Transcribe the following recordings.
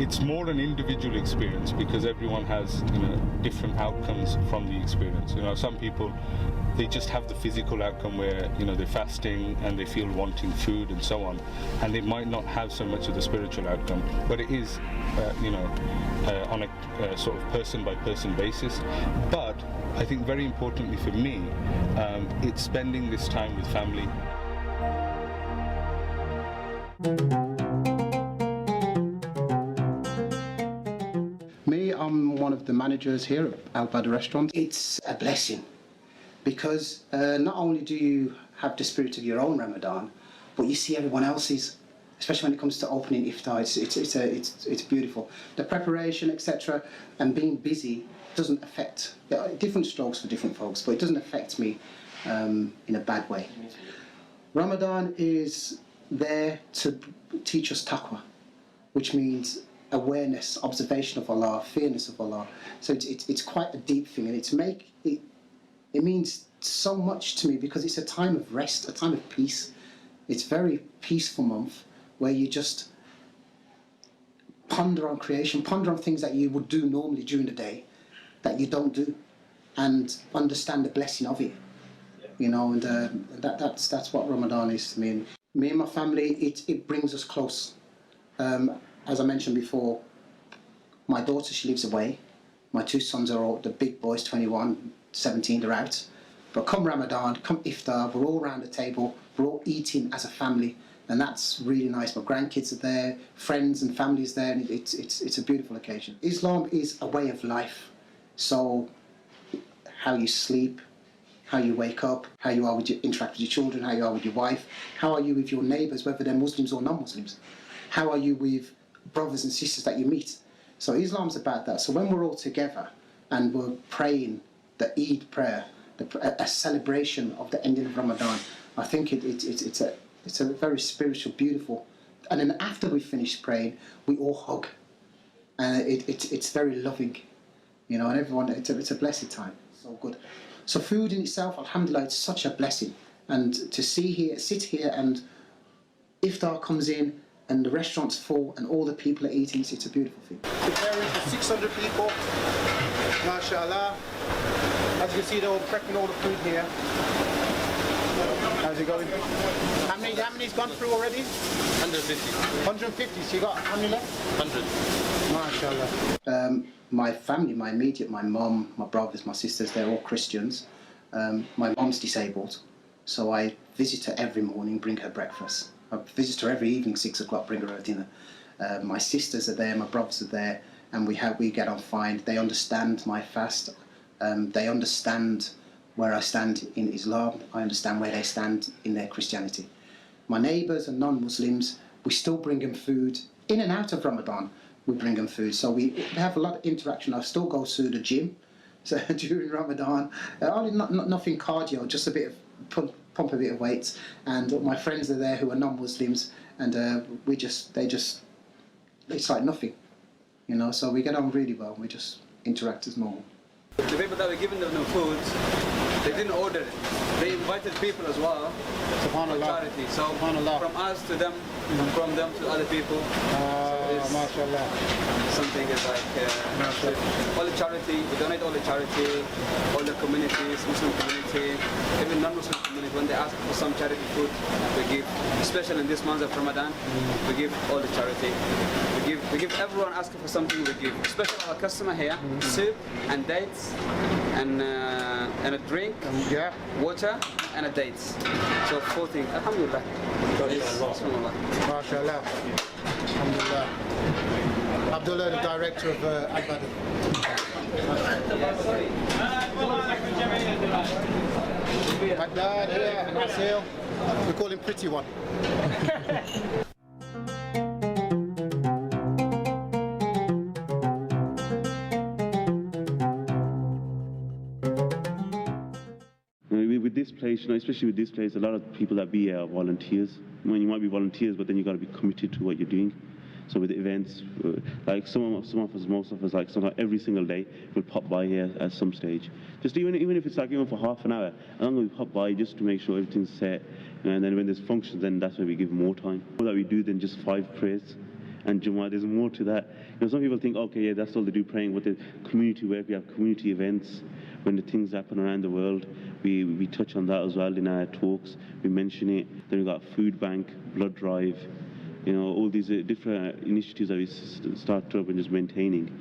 it's more an individual experience because everyone has, different outcomes from the experience. Some people, they just have the physical outcome where, they're fasting and they feel wanting food and so on, and they might not have so much of the spiritual outcome, but it is, on a sort of person-by-person basis. But I think very importantly for me, it's spending this time with family. Me, I'm one of the managers here at Al-Bada Restaurant. It's a blessing because not only do you have the spirit of your own Ramadan, but you see everyone else's, especially when it comes to opening iftar. It's beautiful. The preparation, etc., and being busy doesn't affect, different strokes for different folks, but it doesn't affect me in a bad way. Ramadan is there to teach us taqwa, which means awareness, observation of Allah, fearness of Allah. So it's quite a deep thing, and it means so much to me because it's a time of rest, a time of peace. It's a very peaceful month where you just ponder on creation, ponder on things that you would do normally during the day that you don't do, and understand the blessing of it. And that's what Ramadan is to me. Me and my family, it brings us close. As I mentioned before, my daughter, she lives away. My two sons are all, the big boys, 21, 17, they're out. But come Ramadan, come iftar, we're all around the table, we're all eating as a family, and that's really nice. My grandkids are there, friends and families there, and it's a beautiful occasion. Islam is a way of life. So how you sleep, how you wake up, how you are with interact with your children, how you are with your wife, how are you with your neighbours, whether they're Muslims or non-Muslims, how are you with brothers and sisters that you meet. So Islam's about that. So when we're all together and we're praying the Eid prayer, a celebration of the ending of Ramadan, I think it's a very spiritual, beautiful. And then after we finish praying, we all hug, and it's very loving, and everyone. It's a blessed time. So good. So food in itself, alhamdulillah, it's such a blessing. And to sit here, and iftar comes in, and the restaurant's full, and all the people are eating, it's a beautiful thing. Preparing for 600 people, mashallah. As you can see, they're all prepping all the food here. How's it going? How many's gone through already? 150. 150, so you got how many left? 100. Mashallah. My family, my immediate, my mum, my brothers, my sisters, they're all Christians. My mum's disabled, so I visit her every morning, bring her breakfast. I visit her every evening, 6 o'clock, bring her dinner. My sisters are there, my brothers are there, and we get on fine. They understand my fast. They understand where I stand in Islam. I understand where they stand in their Christianity. My neighbours and non-Muslims, we still bring them food. In and out of Ramadan, we bring them food. So we have a lot of interaction. I still go to the gym during Ramadan. Only nothing cardio, just a bit of pump a bit of weights. And my friends are there who are non-Muslims, and it's like nothing, So we get on really well. We just interact as normal. The people that were giving them the food, they didn't order it. They invited people as well for charity. So from us to them, from them to other people. MashaAllah. Something is like all the charity, we donate all the charity, all the communities, Muslim community, even non-Muslim community. When they ask for some charity food, we give, especially in this month of Ramadan, we give all the charity. We give everyone asking for something, we give. Especially our customer here, soup and dates and a drink, water and a dates. So 4 things. Alhamdulillah. MashaAllah. Alhamdulillah. Abdullah, the director of Al-Bada. My dad here, and Marcel. We call him Pretty One. With this place, especially with this place, a lot of people that be here are volunteers. I mean, you might be volunteers, but then you got to be committed to what you're doing. So with the events, like some of us, most of us, like sometimes every single day, we'll pop by here at some stage. Just even if it's like even for half an hour, I'm going to pop by just to make sure everything's set. And then when there's functions, then that's where we give more time. More that we do than just 5 prayers. and Jummah. There's more to that. Some people think, okay, yeah, that's all they do, praying. But the community work, we have community events. When the things happen around the world, we touch on that as well in our talks. We mention it. Then we've got food bank, blood drive, all these different initiatives that we start up and just maintaining.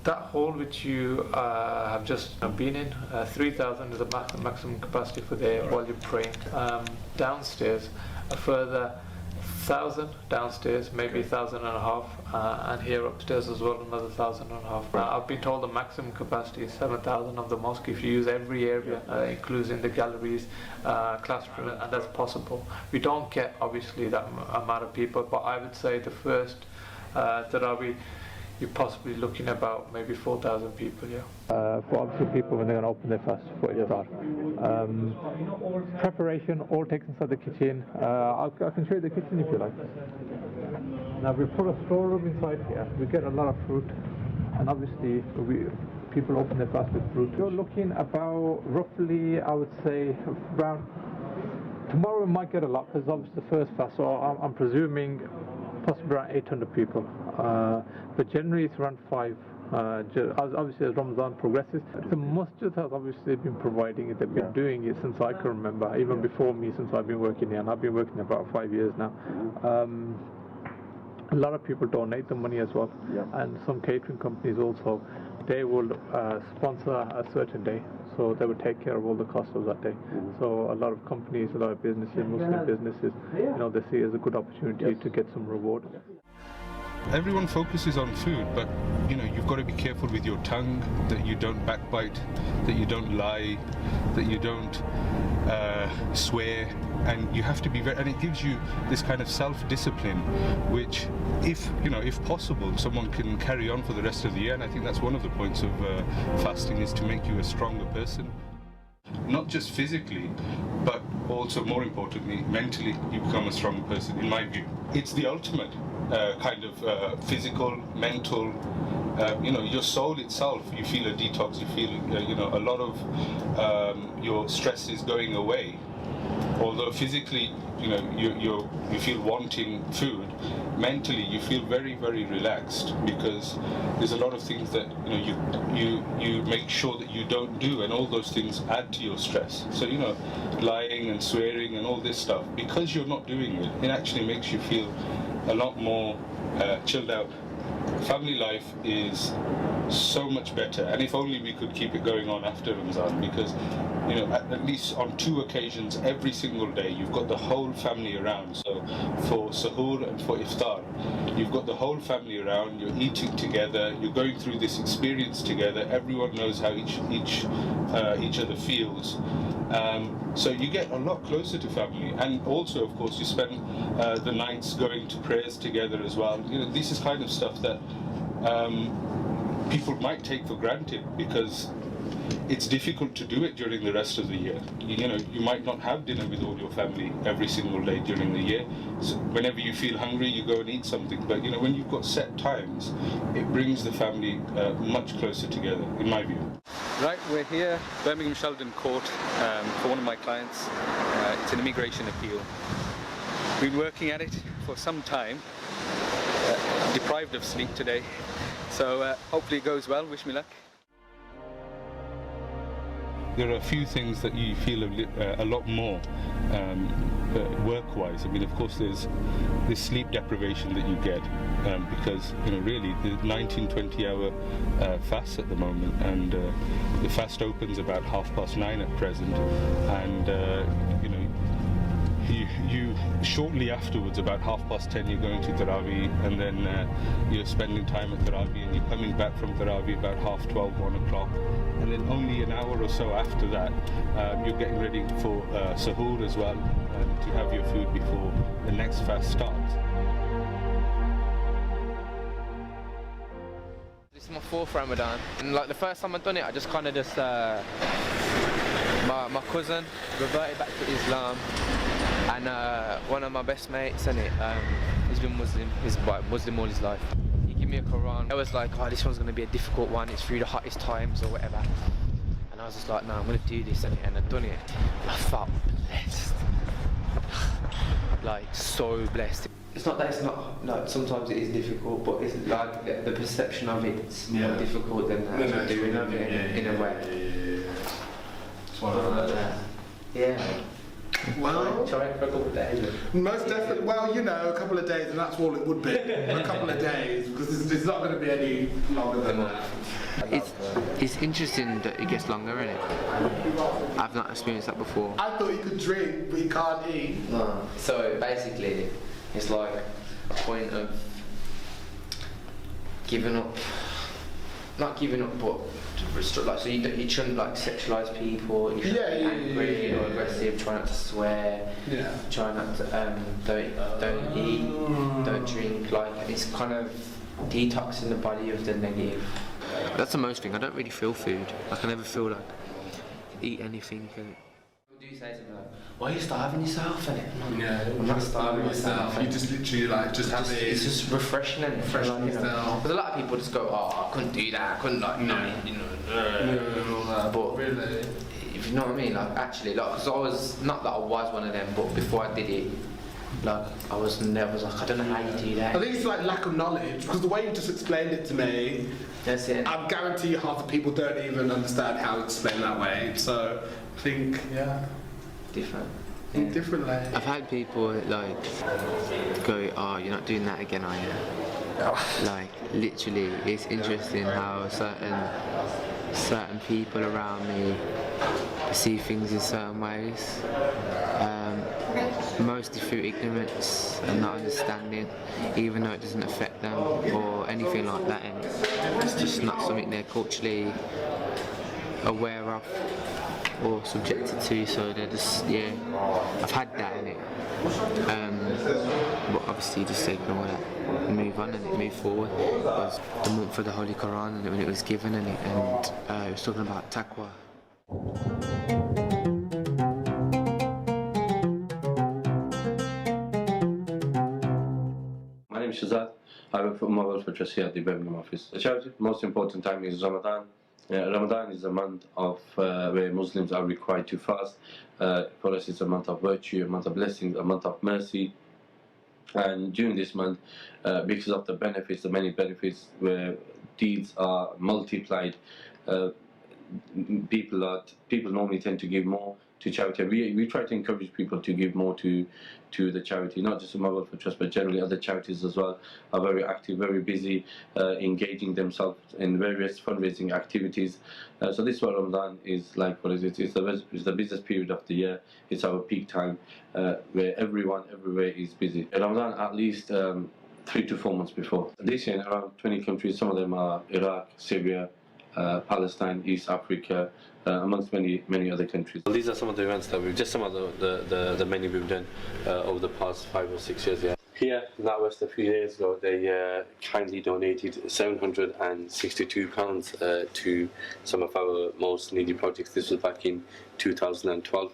That hall which you have just been in, 3,000 is the maximum capacity for the volume praying. Downstairs, a further 1,000 downstairs, maybe 1,500, and here upstairs as well, another 1,500. I've been told the maximum capacity is 7,000 of the mosque if you use every area, including the galleries, classroom, and that's possible. We don't get obviously that amount of people, but I would say the first Tarawih, you're possibly looking about maybe 4,000 people, yeah. For obviously people when they're going to open their fast for iftar. Preparation all takes inside the kitchen. I can show you the kitchen if you like. Now we put a storeroom inside here. We get a lot of fruit, and obviously people open their fast with fruit. You're looking about roughly, I would say, around. Tomorrow we might get a lot because obviously the first fast, so I'm presuming possibly around 800 people. But generally it's around 5. Obviously as Ramadan progresses, the masjid has obviously been providing it. They've been doing it since I can remember, even before me, since I've been working here, and I've been working about 5 years now. A lot of people donate the money as well, and some catering companies also, they will sponsor a certain day, so they will take care of all the costs of that day. So a lot of companies, a lot of businesses, Muslim businesses, they see it as a good opportunity to get some reward. Everyone focuses on food, but you've got to be careful with your tongue, that you don't backbite, that you don't lie, that you don't swear, and you have to be very, and it gives you this kind of self-discipline, which if possible, someone can carry on for the rest of the year. And I think that's one of the points of fasting, is to make you a stronger person. Not just physically, but also, more importantly, mentally, you become a stronger person, in my view. It's the ultimate kind of physical, mental, your soul itself, you feel a detox, you feel, a lot of your stress is going away. Although physically, you feel wanting food, mentally you feel very, very relaxed, because there's a lot of things that you make sure that you don't do, and all those things add to your stress. So lying and swearing and all this stuff, because you're not doing it, it actually makes you feel a lot more chilled out. Family life is so much better, and if only we could keep it going on after Ramadan, because at least on 2 occasions every single day you've got the whole family around. So for suhoor and for iftar, you've got the whole family around, you're eating together, you're going through this experience together, everyone knows how each other feels. So you get a lot closer to family, and also of course you spend the nights going to prayers together as well. This is kind of stuff that people might take for granted, because it's difficult to do it during the rest of the year. You might not have dinner with all your family every single day during the year. So whenever you feel hungry, you go and eat something. But when you've got set times, it brings the family much closer together, in my view. Right, we're here, Birmingham Sheldon Court, for one of my clients. It's an immigration appeal. Been working at it for some time, deprived of sleep today. So hopefully it goes well, wish me luck. There are a few things that you feel a lot more work-wise. I mean, of course, there's this sleep deprivation that you get because, really, the 19-20 hour fast at the moment, and the fast opens about 9:30 at present, and you shortly afterwards, about 10:30, you're going to Tarawih, and then you're spending time at Tarawih, and you're coming back from Tarawih about 12:30, 1 o'clock, and then only an hour or so after that you're getting ready for suhoor as well, to have your food before the next fast starts. This is my 4th Ramadan, and the first time I've done it, I just kind of my cousin reverted back to Islam. And one of my best mates, he's been Muslim, he's Muslim all his life. He gave me a Quran. I was like, oh, this one's going to be a difficult one, it's through the hottest times or whatever. And I was just like, no, I'm going to do this, and I've done it. And I felt blessed. Like, so blessed. It's not that it's not, like, sometimes it is difficult, but it's like the perception of it's more difficult than actually doing it in a way. It's one of those. Yeah. Well, try it for a couple of days. most definitely. Well, you know, a couple of days, and that's all it would be. A couple of days, because it's not going to be any longer than that. It's interesting that it gets longer, isn't it? I've not experienced that before. I thought you could drink, but you can't eat. No. So basically, it's like a point of giving up. Not giving up, but to restrict. Like, so you shouldn't like sexualise people. You shouldn't be angry or aggressive. Try not to swear. Yeah. Try not to don't eat, don't drink. Like, it's kind of detoxing the body of the negative. That's the most thing. I don't really feel food. Like, I never feel like eat anything. What do you say to me? Like, why are you starving yourself? I'm not starving myself. You just literally like just have it. It's just refreshing and Refreshing yourself. Because a lot of people just go, oh, I couldn't do that. I couldn't like, But really, if you know what I mean, like actually, like, because I was not that I was one of them, but before I did it, like I was never like, I don't know how you do that. I think it's like lack of knowledge, because the way you just explained it to me, That's it. I guarantee you half the people don't even understand how it's explained that way. So I think, Different. think differently. I've had people like go, oh, you're not doing that again, are you? Like literally, it's interesting how certain people around me perceive things in certain ways, mostly through ignorance and not understanding, even though it doesn't affect them or anything like that, and it's just not something they're culturally aware of or subjected to, so they're just, I've had that in it. But obviously just ignore that and move on and move forward. It was the month of the Holy Quran, and when it was given, and it was talking about taqwa. My name is Shazad. I work for my welfare trust here at the Birmingham office. The charity most important time is Ramadan. Ramadan is a month of where Muslims are required to fast. For us, it's a month of virtue, a month of blessings, a month of mercy. And during this month, because of the benefits, the many benefits, where deeds are multiplied, people normally tend to give more to charity. We try to encourage people to give more to the charity, not just the My Welfare Trust, but generally other charities as well are very active, very busy, engaging themselves in various fundraising activities. So this is what Ramadan is like for us. It's the busiest period of the year. It's our peak time, where everyone everywhere is busy. In Ramadan, at least 3 to 4 months before. This year in around 20 countries, some of them are Iraq, Syria, Palestine, East Africa, amongst many other countries. Well, these are some of the events that some of the many we've done over the past 5 or 6 years. Here, NatWest a few years ago, they kindly donated £762 to some of our most needy projects. This was back in 2012.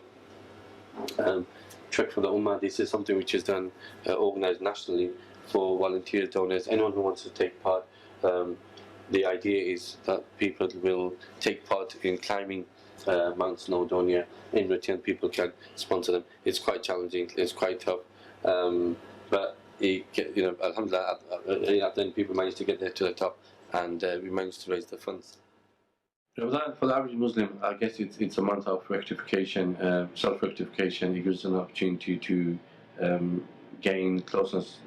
Trek for the Ummah, this is something which is done, organised nationally for volunteers, donors, anyone who wants to take part. The idea is that people will take part in climbing Mount Snowdonia. In return, people can sponsor them. It's quite challenging. It's quite tough, but alhamdulillah, at the end, people managed to get there to the top, and we managed to raise the funds. Ramadan, for the average Muslim, I guess it's a month of rectification, self-rectification. It gives an opportunity to gain closeness,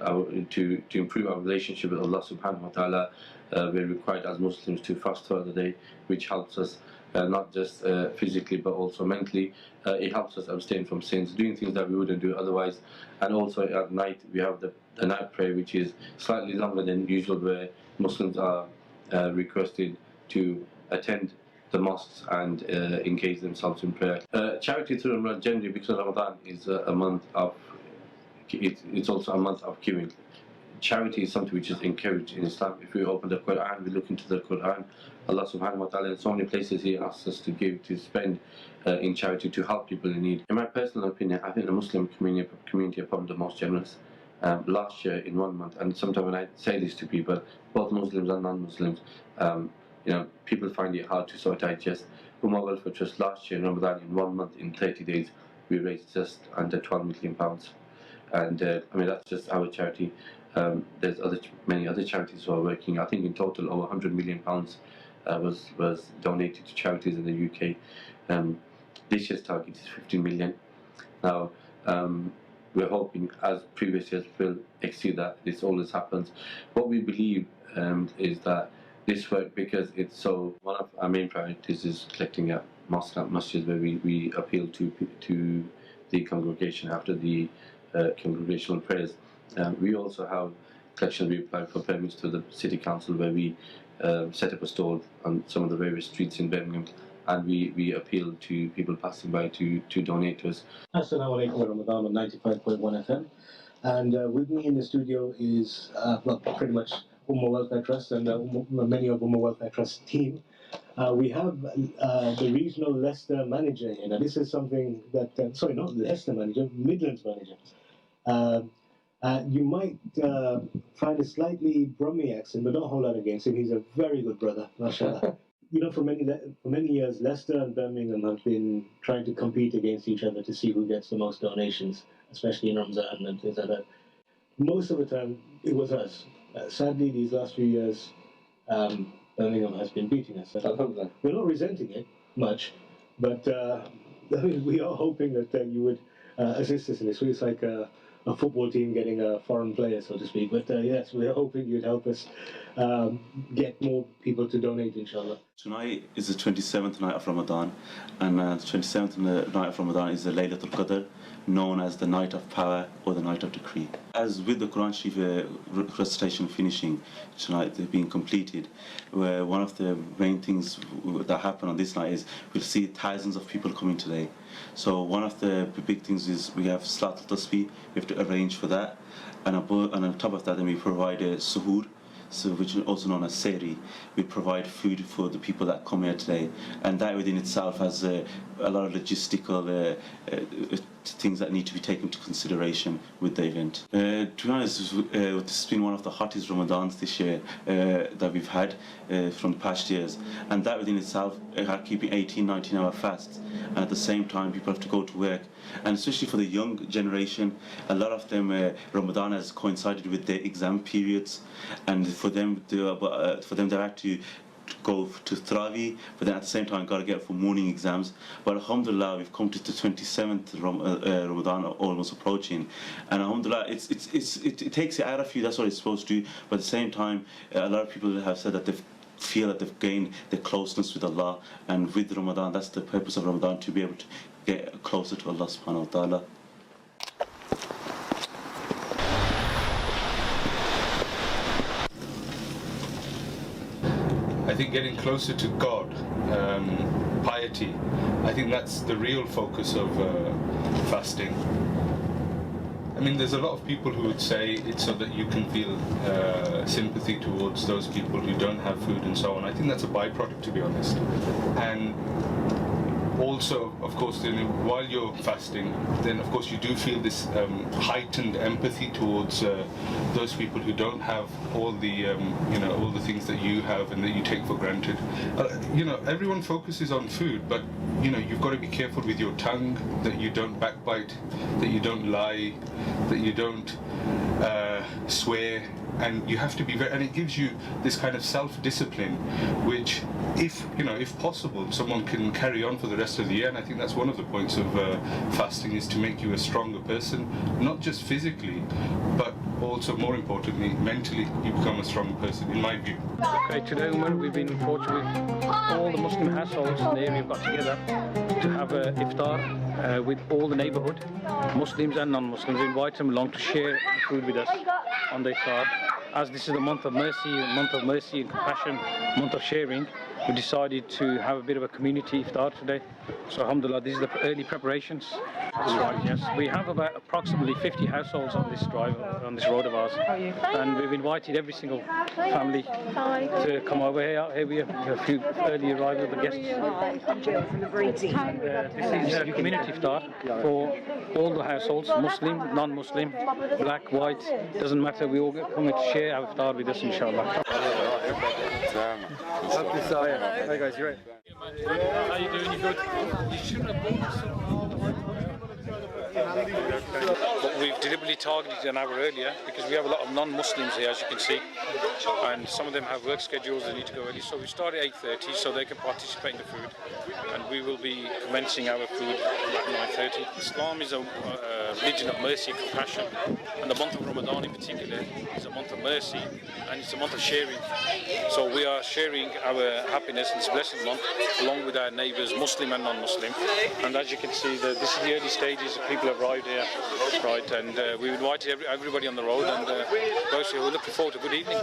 to improve our relationship with Allah subhanahu wa ta'ala. We're required as Muslims to fast throughout the day, which helps us not just physically but also mentally. It helps us abstain from sins, doing things that we wouldn't do otherwise. And also at night we have the night prayer, which is slightly longer than usual, where Muslims are requested to attend the mosques and engage themselves in prayer. Charity through Ramadan, generally, because Ramadan is a month of, it's also a month of giving. charity is something which is encouraged in Islam. If we open the Quran, we look into the Quran, Allah subhanahu wa ta'ala in so many places He asks us to give, to spend in charity, to help people in need. In my personal opinion, I think the Muslim community are probably the most generous. Last year in 1 month, and sometimes when I say this to people, both Muslims and non-Muslims, people find it hard to sort of digest. Ummah Welfare Trust last year in Ramadan, in 1 month, in 30 days, we raised just under £12 million. And that's just our charity. There's many other charities who are working. I think in total over £100 million was donated to charities in the UK. This year's target is 50 million. Now, we're hoping, as previous years, we'll exceed that. This always happens. What we believe is that this work, because it's so, one of our main priorities is collecting at mosques and masjids, where we appeal to the congregation after the congregational prayers. We also have collection. We apply for permits to the city council, where we set up a stall on some of the various streets in Birmingham, and we appeal to people passing by to donate to us. Assalamu alaikum Ramadan on 95.1 FM, and with me in the studio is pretty much Ummah Welfare Trust and many of Ummah Welfare Trust team. We have the regional Leicester manager here. Now this is something that, sorry, not Leicester manager, Midlands manager. You might find a slightly Brummie accent, but don't hold that against him. He's a very good brother, mashallah. For many years, Leicester and Birmingham have been trying to compete against each other to see who gets the most donations, especially in Ramadan and things like that. Most of the time, it was us. Sadly, these last few years, Birmingham has been beating us. We're not resenting it much, but we are hoping that you would assist us in this. It's like a football team getting a foreign player, so to speak. But yes, we're hoping you'd help us get more people to donate, inshallah. Tonight is the 27th night of Ramadan, and the 27th night of Ramadan is the Laylatul Qadr, known as the night of power or the night of decree. As with the Quran Sharif recitation finishing tonight, being completed, where one of the main things that happen on this night is we'll see thousands of people coming today. So one of the big things is we have Salatul Tasbih, we have to arrange for that, and on top of that then we provide a suhoor, which is also known as sehri. We provide food for the people that come here today, and that within itself has a lot of logistical things that need to be taken into consideration with the event. To be honest, this has been one of the hottest Ramadans this year that we've had from the past years, and that within itself, keeping 18-19-hour fasts, and at the same time people have to go to work, and especially for the young generation, a lot of them Ramadan has coincided with their exam periods, and for them they have to go to Travi, but then at the same time got to get for morning exams. But alhamdulillah, we've come to the 27th Ramadan almost approaching, and alhamdulillah, it takes it out of you. That's what it's supposed to do. But at the same time, a lot of people have said that they feel that they've gained the closeness with Allah, and with Ramadan, that's the purpose of Ramadan, to be able to get closer to Allah subhanahu wa ta'ala. I think getting closer to God, piety, I think that's the real focus of fasting. I mean, there's a lot of people who would say it's so that you can feel sympathy towards those people who don't have food and so on. I think that's a byproduct, to be honest. And also, of course, while you're fasting, then of course you do feel this heightened empathy towards those people who don't have all the all the things that you have and that you take for granted. Everyone focuses on food, but you've got to be careful with your tongue, that you don't backbite, that you don't lie, that you don't swear, and you have to be very, and it gives you this kind of self-discipline, which if possible, someone can carry on for the rest of the year. And I think that's one of the points of fasting, is to make you a stronger person, not just physically, but also, more importantly, mentally, you become a stronger person, in my view. Okay, today, Umar, we've been fortunate with all the Muslim households in the area. We've got together to have an iftar with all the neighbourhood, Muslims and non-Muslims. We invite them along to share the food with us on the iftar. as this is the month of mercy and compassion, month of sharing, we decided to have a bit of a community iftar today. So alhamdulillah, these are the early preparations. That's right, yes. We have about approximately 50 households on this drive, on this road of ours. And we've invited every single family to come over here. Here we have a few early arrival guests. I'm Jill from the Breed team. This is a community iftar for all the households, Muslim, non-Muslim, black, white, doesn't matter. We all come to share our iftar with us, inshallah. Hi guys, you're right. How you doing? You good? You shouldn't have bought But we've deliberately targeted an hour earlier because we have a lot of non-Muslims here, as you can see, and some of them have work schedules, they need to go early. So we start at 8:30 so they can participate in the food, and we will be commencing our food at 9:30. Islam is a religion of mercy and compassion, and the month of Ramadan in particular is a month of mercy, and it's a month of sharing. So we are sharing our happiness in this blessed month along with our neighbours, Muslim and non-Muslim. And as you can see, this is the early stages. People have arrived here, right? And we invited everybody on the road, and basically we're looking forward to a good evening.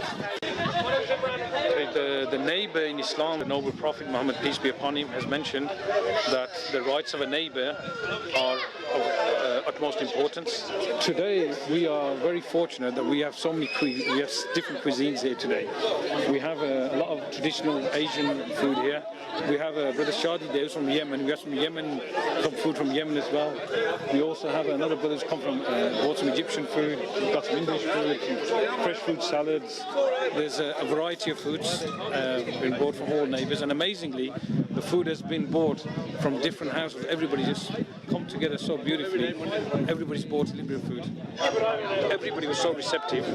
The neighbour in Islam, the noble Prophet Muhammad, peace be upon him, has mentioned that the rights of a neighbour are of utmost importance. Today we are very fortunate that we have so many different cuisines here today. We have a lot of traditional Asian food here. We have Brother Shadi there from Yemen. We have some food from Yemen as well. We also have another brother's come from bought some Egyptian food. We've got some English food, some fresh fruit salads. There's a variety of foods been bought from all neighbours, and amazingly, the food has been bought from different houses. Everybody just come together so beautifully. Everybody's bought a little bit of food. Everybody was so receptive,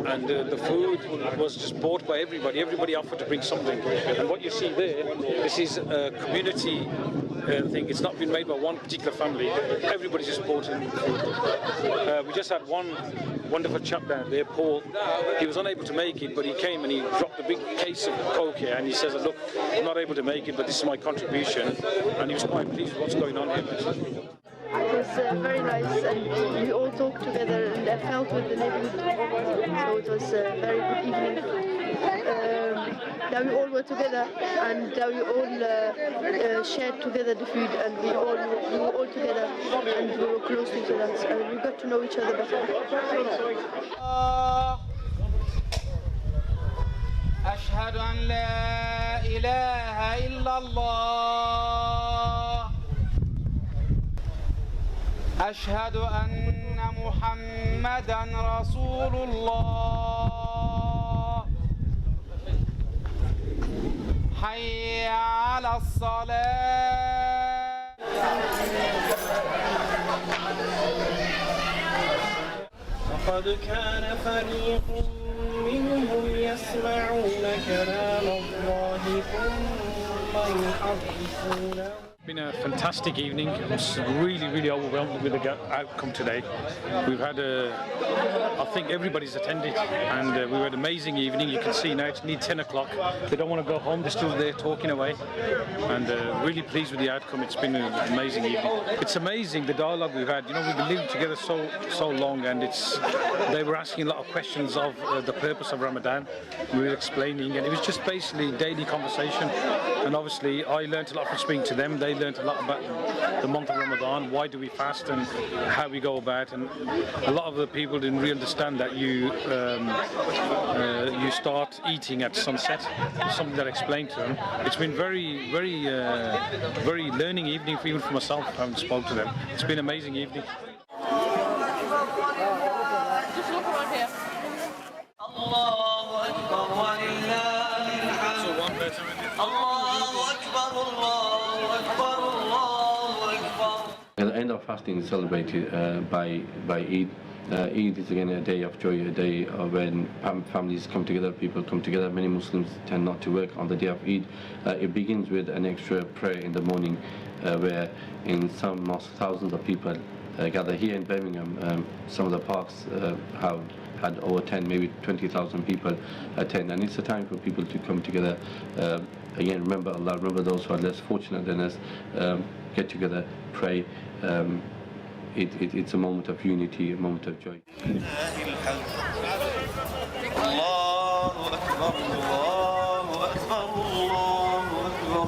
and the food was just bought by everybody. Everybody offered to bring something, and what you see there, this is a community thing. It's not been made by one particular family. Everybody just bought in food. We just had one wonderful chap down there, Paul. He was unable to make it, but he came and he dropped a big case of Coke here, and he says, look, I'm not able to make it, but this is my contribution. And he was quite pleased with what's going on here. It was very nice, and we all talked together, and I felt with the neighborhood. So it was a very good evening. That we all were together, and that we all shared together the food, and we were all together, and we were close to each other, and we got to know each other better. أشهد أن لا إله إلا الله أشهد أن محمدا رسول الله حي على الصلاة لقد كان فريق منهم يسمعون كلام الله ثم يحرفونه. Been a fantastic evening. I was really overwhelmed with the outcome today. We've had I think everybody's attended, and we had an amazing evening. You can see now it's nearly 10 o'clock. They don't want to go home, they're still there talking away, and really pleased with the outcome. It's been an amazing evening. It's amazing the dialogue we've had. You know, we've been living together so long, and they were asking a lot of questions of the purpose of Ramadan. We were explaining, and it was just basically daily conversation. And obviously I learned a lot from speaking to them. They learned a lot about the month of Ramadan, why do we fast and how we go about, and a lot of the people didn't really understand that you start eating at sunset. It's something that I explained to them. It's been very learning evening even for myself. I haven't spoken to them. It's been an amazing evening. Just look around here. Allahu Akbar wa lillahi alhamd. So one person. Allahu Akbar, Allahu Akbar, Allahu Akbar. At the end of fasting is celebrated by Eid. Eid is again a day of joy, a day when families come together, people come together. Many Muslims tend not to work on the day of Eid. It begins with an extra prayer in the morning, where in some mosques thousands of people gather. Here in Birmingham, some of the parks have had over 10, maybe 20,000 people attend, and it's a time for people to come together. Again, remember Allah, remember those who are less fortunate than us, get together, pray. It's a moment of unity, a moment of joy. الله أكبر الله أكبر الله أكبر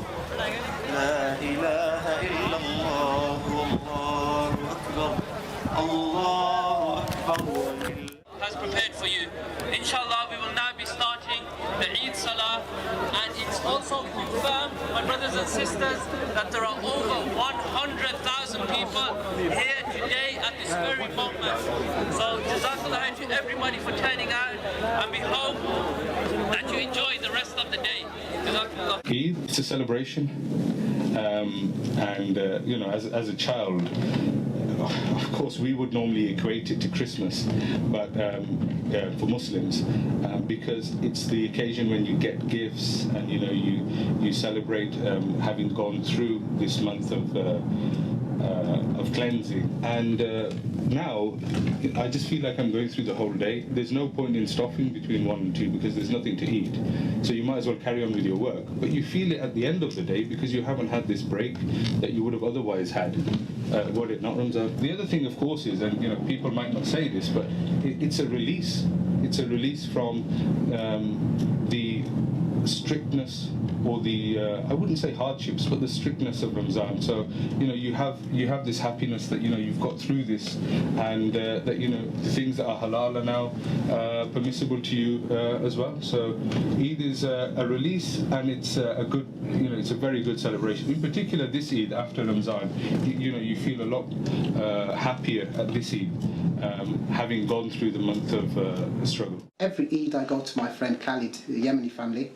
لا إله إلا الله والله أكبر الله أكبر has prepared for you. Inshallah, we will now be starting the Eid Salah, and it's also confirmed, my brothers and sisters, that there are over 100,000 people here today at this very moment. So, Jazakallah to everybody for turning out, and we hope that you enjoy the rest of the day. Jazakallah. Eid, it's a celebration, and you know, as a child, of course, we would normally equate it to Christmas, but for Muslims, because it's the occasion when you get gifts and you know you celebrate having gone through this month of cleansing. And now I just feel like I'm going through the whole day. There's no point in stopping between 1 and 2 because there's nothing to eat. So you might as well carry on with your work. But you feel it at the end of the day because you haven't had this break that you would have otherwise had. Were it not Ramzan. The other thing, of course, is, and you know, people might not say this, but it's a release. It's a release from the strictness or the I wouldn't say hardships, but the strictness of Ramzan. So you know, you have this happiness that you know you've got through this, and that you know the things that are halal are now permissible to you as well. So Eid is a release, and it's a good, you know, it's a very good celebration. In particular, this Eid after Ramzan, you know, you feel a lot happier at this Eid, having gone through the month of struggle. Every Eid I go to my friend Khalid, the Yemeni family.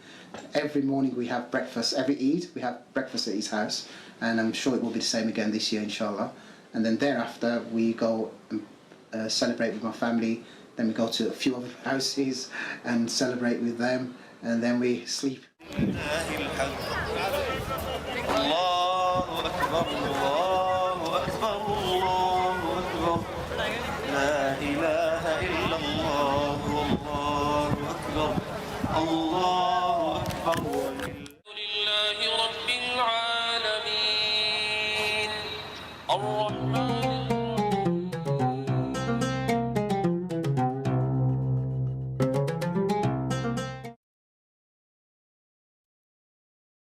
Every morning we have breakfast. Every Eid we have breakfast at his house, and I'm sure it will be the same again this year, inshallah. And then thereafter we go and celebrate with my family. Then we go to a few other houses and celebrate with them, and then we sleep. الله أكبر